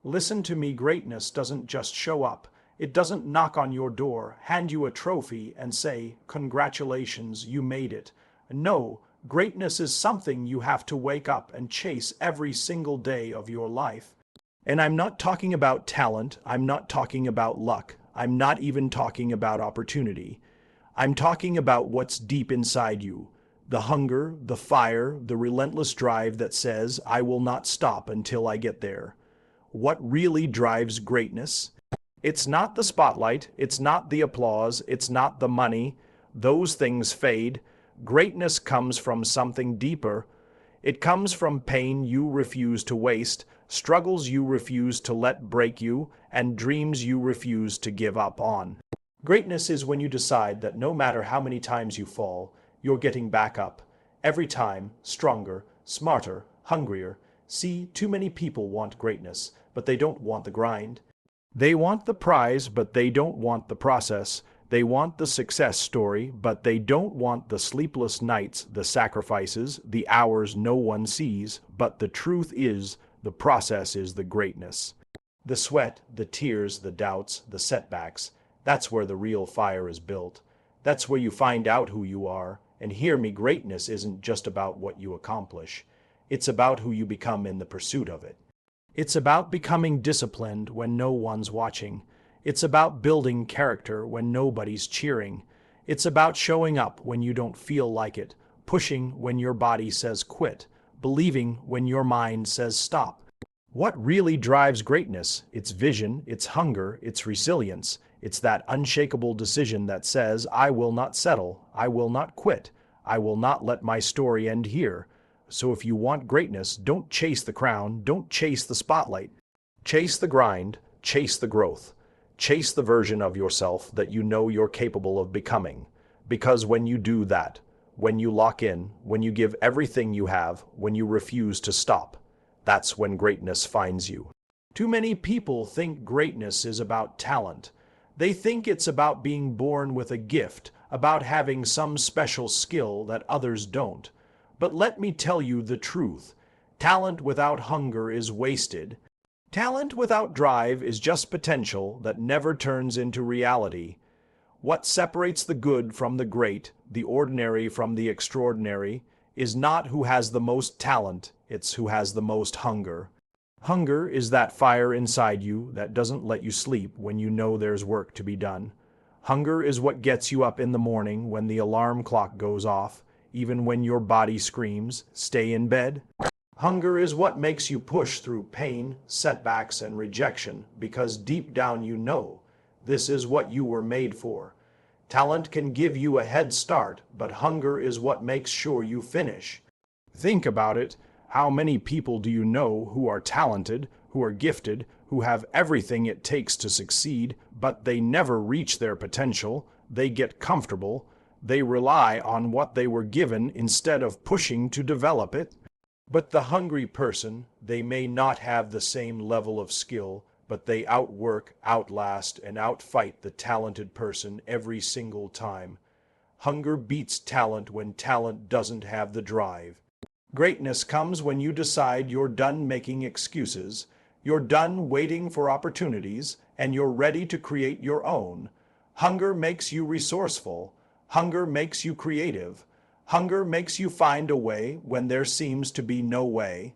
Listen to me, greatness doesn't just show up. It doesn't knock on your door, hand you a trophy, and say, "Congratulations, you made it." No, greatness is something you have to wake up and chase every single day of your life. And I'm not talking about talent, I'm not talking about luck, I'm not even talking about opportunity. I'm talking about what's deep inside you. The hunger, the fire, the relentless drive that says, "I will not stop until I get there." What really drives greatness? It's not the spotlight, it's not the applause, it's not the money. Those things fade. Greatness comes from something deeper. It comes from pain you refuse to waste, struggles you refuse to let break you, and dreams you refuse to give up on. Greatness is when you decide that no matter how many times you fall, you're getting back up. Every time, stronger, smarter, hungrier. See, too many people want greatness, but they don't want the grind. They want the prize, but they don't want the process. They want the success story, but they don't want the sleepless nights, the sacrifices, the hours no one sees. But the truth is, the process is the greatness. The sweat, the tears, the doubts, the setbacks, that's where the real fire is built. That's where you find out who you are. And hear me, greatness isn't just about what you accomplish. It's about who you become in the pursuit of it. It's about becoming disciplined when no one's watching. It's about building character when nobody's cheering. It's about showing up when you don't feel like it, pushing when your body says quit, believing when your mind says stop. What really drives greatness? It's vision, it's hunger, it's resilience. It's that unshakable decision that says, "I will not settle, I will not quit, I will not let my story end here." So if you want greatness, don't chase the crown, don't chase the spotlight. Chase the grind, chase the growth. Chase the version of yourself that you know you're capable of becoming. Because when you do that, when you lock in, when you give everything you have, when you refuse to stop, that's when greatness finds you. Too many people think greatness is about talent. They think it's about being born with a gift, about having some special skill that others don't. But let me tell you the truth. Talent without hunger is wasted. Talent without drive is just potential that never turns into reality. What separates the good from the great, the ordinary from the extraordinary, is not who has the most talent, it's who has the most hunger. Hunger is that fire inside you that doesn't let you sleep when you know there's work to be done. Hunger is what gets you up in the morning when the alarm clock goes off, even when your body screams, "Stay in bed." Hunger is what makes you push through pain, setbacks, and rejection, because deep down you know this is what you were made for. Talent can give you a head start, but hunger is what makes sure you finish. Think about it. How many people do you know who are talented, who are gifted, who have everything it takes to succeed, but they never reach their potential? They get comfortable. They rely on what they were given instead of pushing to develop it. But the hungry person, they may not have the same level of skill, but they outwork, outlast, and outfight the talented person every single time. Hunger beats talent when talent doesn't have the drive. Greatness comes when you decide you're done making excuses, you're done waiting for opportunities, and you're ready to create your own. Hunger makes you resourceful. Hunger makes you creative. Hunger makes you find a way when there seems to be no way.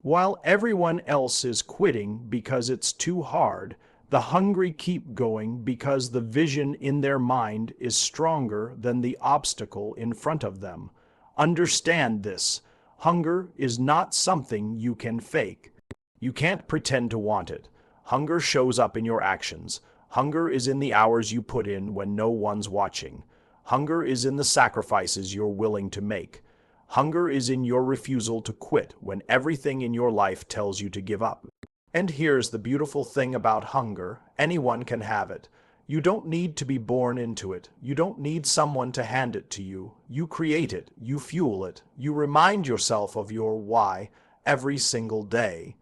While everyone else is quitting because it's too hard, the hungry keep going because the vision in their mind is stronger than the obstacle in front of them. Understand this. Hunger is not something you can fake. You can't pretend to want it. Hunger shows up in your actions. Hunger is in the hours you put in when no one's watching. Hunger is in the sacrifices you're willing to make. Hunger is in your refusal to quit when everything in your life tells you to give up. And here's the beautiful thing about hunger. Anyone can have it. You don't need to be born into it. You don't need someone to hand it to you. You create it. You fuel it. You remind yourself of your why every single day.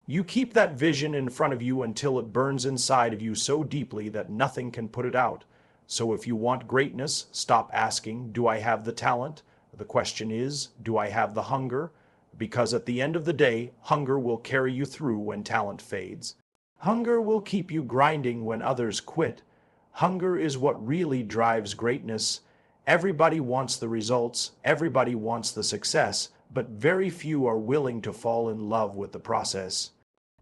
You keep that vision in front of you until it burns inside of you so deeply that nothing can put it out. So if you want greatness, stop asking, "Do I have the talent?" The question is, "Do I have the hunger?" Because at the end of the day, hunger will carry you through when talent fades. Hunger will keep you grinding when others quit. Hunger is what really drives greatness. Everybody wants the results, everybody wants the success, but very few are willing to fall in love with the process.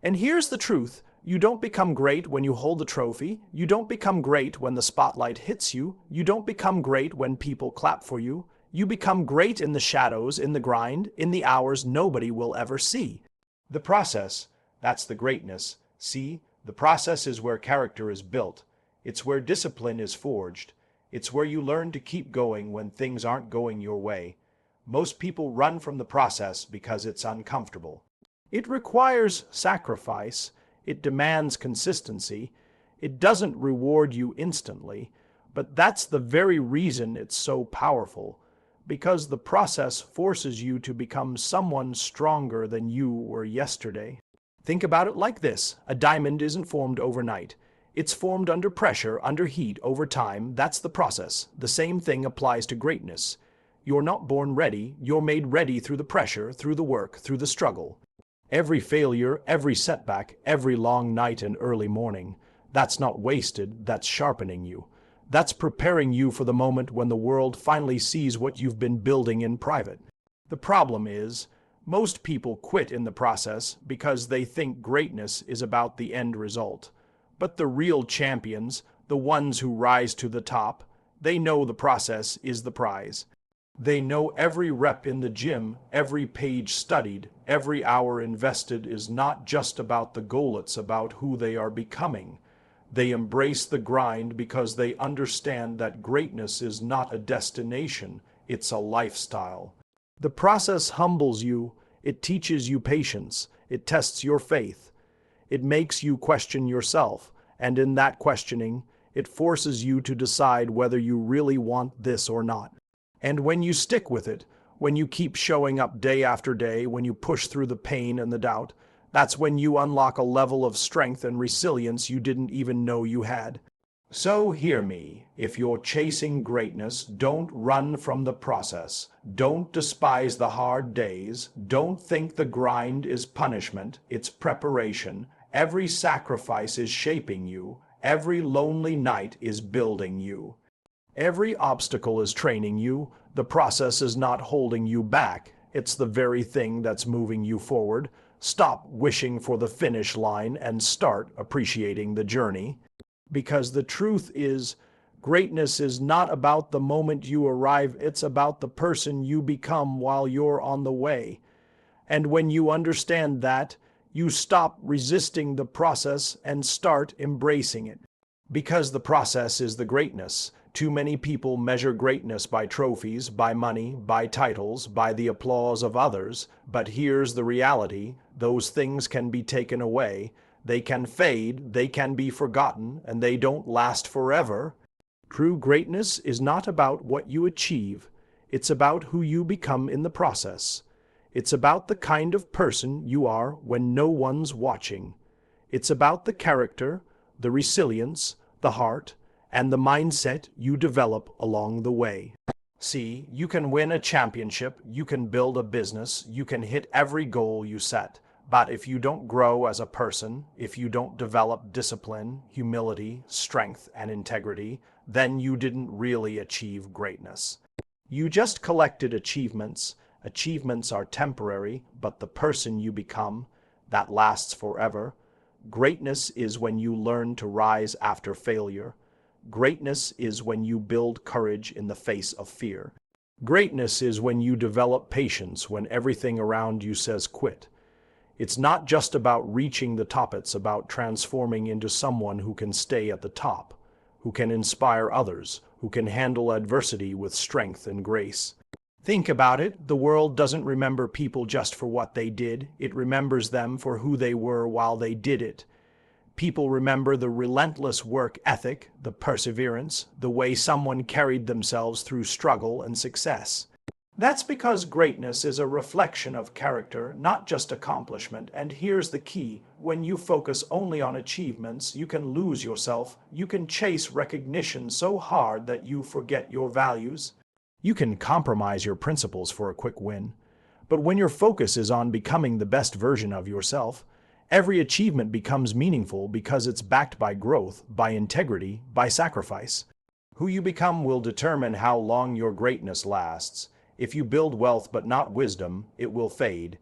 And here's the truth. You don't become great when you hold a trophy. You don't become great when the spotlight hits you. You don't become great when people clap for you. You become great in the shadows, in the grind, in the hours nobody will ever see. The process, that's the greatness. See, the process is where character is built. It's where discipline is forged. It's where you learn to keep going when things aren't going your way. Most people run from the process because it's uncomfortable. It requires sacrifice. It demands consistency. It doesn't reward you instantly, but that's the very reason it's so powerful, because the process forces you to become someone stronger than you were yesterday. Think about it like this. A diamond isn't formed overnight. It's formed under pressure, under heat, over time. That's the process. The same thing applies to greatness. You're not born ready. You're made ready through the pressure, through the work, through the struggle. Every failure, every setback, every long night and early morning, that's not wasted, that's sharpening you. That's preparing you for the moment when the world finally sees what you've been building in private. The problem is, most people quit in the process because they think greatness is about the end result. But the real champions, the ones who rise to the top, they know the process is the prize. They know every rep in the gym, every page studied, every hour invested is not just about the goal, it's about who they are becoming. They embrace the grind because they understand that greatness is not a destination, it's a lifestyle. The process humbles you, it teaches you patience, it tests your faith. It makes you question yourself, and in that questioning, it forces you to decide whether you really want this or not. And when you stick with it, when you keep showing up day after day, when you push through the pain and the doubt, that's when you unlock a level of strength and resilience you didn't even know you had. So hear me, if you're chasing greatness, don't run from the process. Don't despise the hard days. Don't think the grind is punishment, it's preparation. Every sacrifice is shaping you. Every lonely night is building you. Every obstacle is training you. The process is not holding you back. It's the very thing that's moving you forward. Stop wishing for the finish line and start appreciating the journey. Because the truth is, greatness is not about the moment you arrive, it's about the person you become while you're on the way. And when you understand that, you stop resisting the process and start embracing it. Because the process is the greatness. Too many people measure greatness by trophies, by money, by titles, by the applause of others. But here's the reality. Those things can be taken away. They can fade, they can be forgotten, and they don't last forever. True greatness is not about what you achieve. It's about who you become in the process. It's about the kind of person you are when no one's watching. It's about the character, the resilience, the heart, and the mindset you develop along the way. See, you can win a championship, you can build a business, you can hit every goal you set. But if you don't grow as a person, if you don't develop discipline, humility, strength, and integrity, then you didn't really achieve greatness. You just collected achievements. Achievements are temporary, but the person you become, that lasts forever. Greatness is when you learn to rise after failure. Greatness is when you build courage in the face of fear. Greatness is when you develop patience when everything around you says quit. It's not just about reaching the top, it's about transforming into someone who can stay at the top, who can inspire others, who can handle adversity with strength and grace. Think about it, the world doesn't remember people just for what they did, it remembers them for who they were while they did it. People remember the relentless work ethic, the perseverance, the way someone carried themselves through struggle and success. That's because greatness is a reflection of character, not just accomplishment. And here's the key. When you focus only on achievements, you can lose yourself. You can chase recognition so hard that you forget your values. You can compromise your principles for a quick win. But when your focus is on becoming the best version of yourself, Every achievement becomes meaningful because it's backed by growth, by integrity, by sacrifice. Who you become will determine how long your greatness lasts. If you build wealth but not wisdom, it will fade.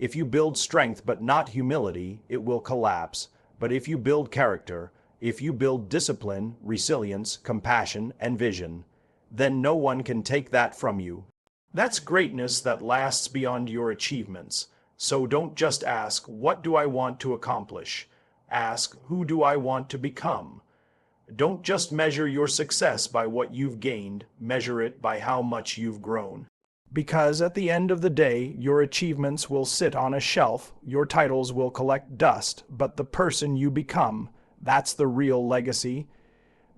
If you build strength but not humility, it will collapse. But if you build character, if you build discipline, resilience, compassion, and vision, then no one can take that from you. That's greatness that lasts beyond your achievements. So don't just ask, what do I want to accomplish? Ask, who do I want to become? Don't just measure your success by what you've gained, measure it by how much you've grown. Because at the end of the day, your achievements will sit on a shelf, your titles will collect dust, but the person you become, that's the real legacy.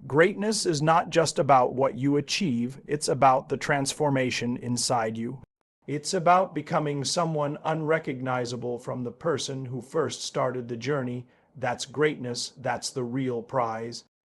Greatness is not just about what you achieve, it's about the transformation inside you. It's about becoming someone unrecognizable from the person who first started the journey. That's greatness, that's the real prize.